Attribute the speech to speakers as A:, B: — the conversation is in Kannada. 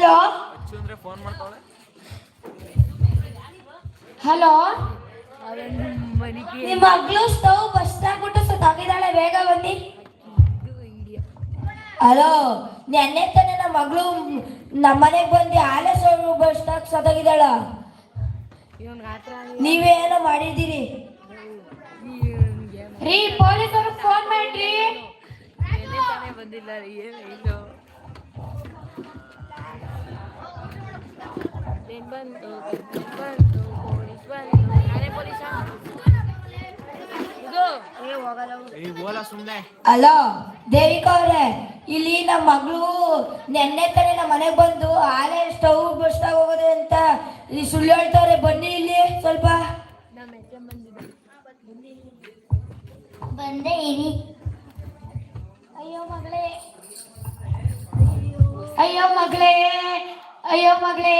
A: ಹಲೋ
B: ಅಂದ್ರೆ ಫೋನ್ ಮಾಡ್ತಾಳೆ.
A: ಹಲೋ, ನಿಮ್ಮ ಮಗಳು ಸ್ಟವ್ ಬಸ್ಟ್ ಆಗ್ಬಿಟ್ಟು ಸತ್ತಾಗಿದ್ದಾಳೆ, ಬೇಗ ಬನ್ನಿ. ಹಲೋ, ನೆನ್ನೆ ತಾನೆ ನಮ್ಮ ಮಗಳು ನಮ್ಮನೆಗೆ ಬಂದು ಆಲೆ ಸ್ಟವ್ ಬಸ್ಟ್ ಆಗಿ ಸತ್ತಾಗಿದ್ದಾಳ. ನೀವೇನೋ ಮಾಡಿದ್ದೀರಿ ರೀ, ಪೊಲೀಸರಿಗೆ ಫೋನ್ ಮಾಡ್ರಿ.
B: ಬಂದಿಲ್ಲ ರೀ, ಏನು ಬಂತು ಪೊಲೀಸ್ ಬಂತು, ನಾನೇ ಪೊಲೀಸ ಸುಮ್ಮನೆ.
A: ಹಲೋ ದೇವಿಕಾ ಅವ್ರೆ, ಇಲ್ಲಿ ನಮ್ಮ ಮಗಳು ನೆನ್ನೆ ತಾನೆ ನಮ್ಮ ಮನೆಗೆ ಬಂದು ಆಲೆ ಸ್ಟವ್ ಬಸ್ಟ್ ಆಗಿ ಹೋಗೋದೆ ಅಂತ ಸುಳ್ಳು ಹೇಳ್ತವ್ರೆ. ಬನ್ನಿ ಇಲ್ಲಿ ಸ್ವಲ್ಪ. ಬಂದೆ ಇರಿ. ಅಯ್ಯೋ ಮಗಳೇ, ಅಯ್ಯೋ ಮಗಳೇ, ಅಯ್ಯೋ ಮಗಳೇ.